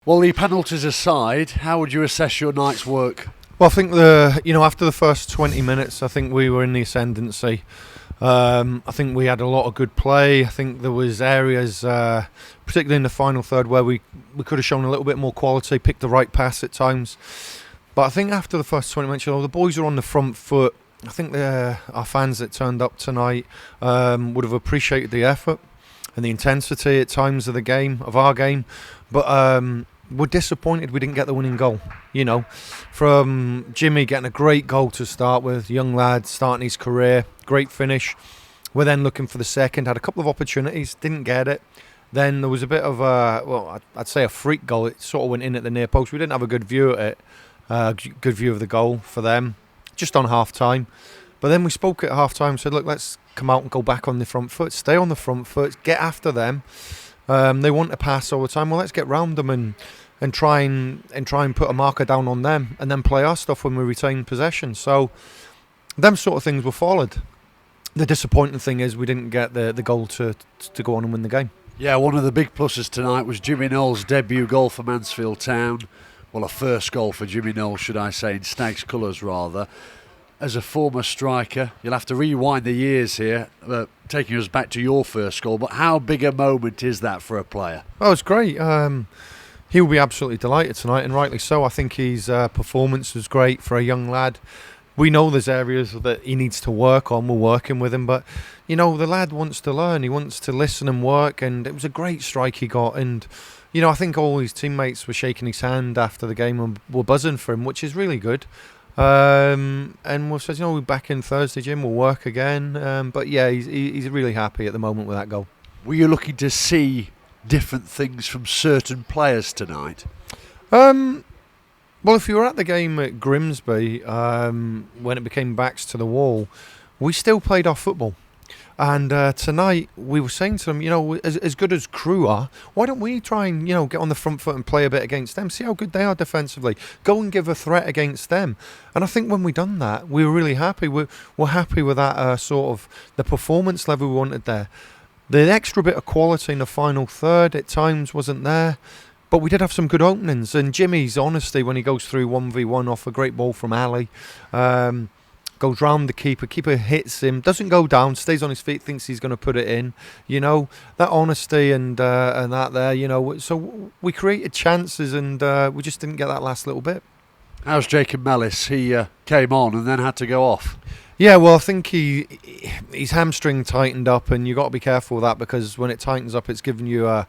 Well, the penalties aside, how would you assess your night's work? Well, I think after the first 20 minutes, I think we were in the ascendancy. I think we had a lot of good play. I think there was areas, particularly in the final third, where we could have shown a little bit more quality, picked the right pass at times. But I think after the first 20 minutes, the boys are on the front foot. I think our fans that turned up tonight would have appreciated the effort and the intensity at times of our game. But we're disappointed we didn't get the winning goal. From Jimmy getting a great goal to start with, young lad starting his career, great finish. We're then looking for the second, had a couple of opportunities, didn't get it. Then there was a bit of I'd say a freak goal. It sort of went in at the near post. We didn't have a good view at it, good view of the goal for them, just on half time. But then we spoke at half time, said, look, let's come out and go back on the front foot, stay on the front foot, get after them. They want to pass all the time. Well, let's get round them and try and put a marker down on them, and then play our stuff when we retain possession. So them sort of things were followed. The disappointing thing is we didn't get the goal to go on and win the game. Yeah, one of the big pluses tonight was Jimmy Knowles' debut goal for Mansfield Town. Well, a first goal for Jimmy Knowles, should I say, in Stags colours rather. As a former striker, you'll have to rewind the years here, taking us back to your first goal, but how big a moment is that for a player? Oh, it's great. He'll be absolutely delighted tonight, and rightly so. I think his performance was great for a young lad. We know there's areas that he needs to work on. We're working with him, but the lad wants to learn. He wants to listen and work, and it was a great strike he got. And I think all his teammates were shaking his hand after the game and were buzzing for him, which is really good. And we've said, we're back in Thursday, Jim. We'll work again. But yeah, he's really happy at the moment with that goal. Were you looking to see different things from certain players tonight? Well, if you were at the game at Grimsby, when it became backs to the wall, we still played our football. And tonight, we were saying to them, as good as Crewe are, why don't we try and, get on the front foot and play a bit against them, see how good they are defensively, go and give a threat against them. And I think when we done that, we were really happy. We're happy with that sort of the performance level we wanted there. The extra bit of quality in the final third at times wasn't there. But we did have some good openings, and Jimmy's honesty when he goes through 1v1 off a great ball from Ali, goes round the keeper hits him, doesn't go down, stays on his feet, thinks he's going to put it in. That honesty and that there, so we created chances, and we just didn't get that last little bit. How's Jacob Mellis? He came on and then had to go off. Yeah, well, I think his hamstring tightened up, and you got to be careful with that, because when it tightens up, it's giving you a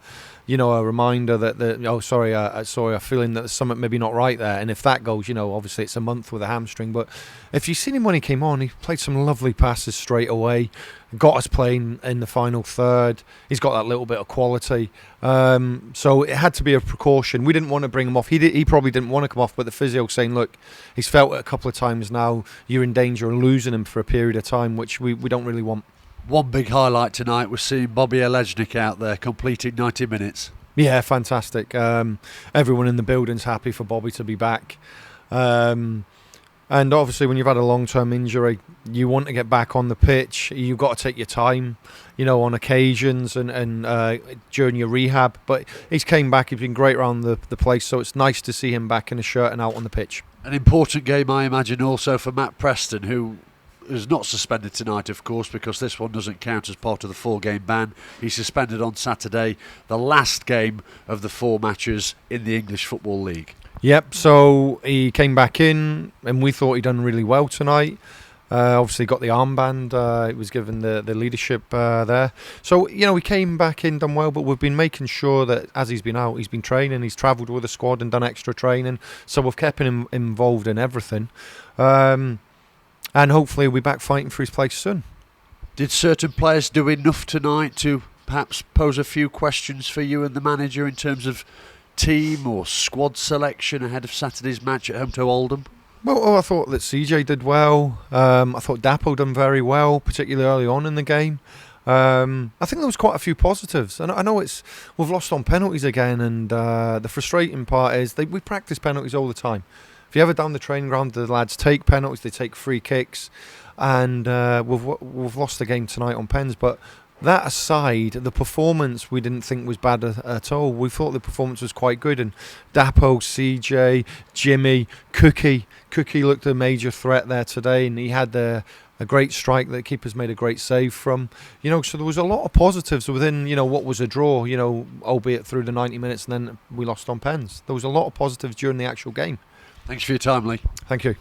reminder that a feeling that there's something maybe not right there. And if that goes, obviously it's a month with a hamstring. But if you've seen him when he came on, he played some lovely passes straight away, got us playing in the final third. He's got that little bit of quality. So it had to be a precaution. We didn't want to bring him off. He probably didn't want to come off, but the physio saying, look, he's felt it a couple of times now. You're in danger of losing him for a period of time, which we don't really want. One big highlight tonight was seeing Bobby Elejnik out there completing 90 minutes. Yeah, fantastic. Everyone in the building's happy for Bobby to be back. And obviously when you've had a long-term injury, you want to get back on the pitch. You've got to take your time, on occasions and during your rehab. But he's came back. He's been great around the place, so it's nice to see him back in a shirt and out on the pitch. An important game, I imagine, also for Matt Preston, who is not suspended tonight, of course, because this one doesn't count as part of the 4-game ban. He's suspended on Saturday, the last game of the 4 matches in the English Football League. Yep, so he came back in, and we thought he'd done really well tonight. Obviously got the armband, it was given the leadership there. So, he came back in, done well, but we've been making sure that as he's been out, he's been training, he's travelled with the squad and done extra training. So we've kept him involved in everything. And hopefully he'll be back fighting for his place soon. Did certain players do enough tonight to perhaps pose a few questions for you and the manager in terms of team or squad selection ahead of Saturday's match at home to Oldham? Well, I thought that CJ did well. I thought Dapo done very well, particularly early on in the game. I think there was quite a few positives. And I know we've lost on penalties again, and the frustrating part is we practice penalties all the time. If you ever down the training ground, the lads take penalties, they take free kicks, and we've lost the game tonight on pens. But that aside, the performance we didn't think was bad at all. We thought the performance was quite good, and Dapo, CJ, Jimmy, Cookie looked a major threat there today, and he had a great strike that the keeper's made a great save from. So there was a lot of positives within, what was a draw, albeit through the 90 minutes, and then we lost on pens. There was a lot of positives during the actual game. Thanks for your time, Lee. Thank you.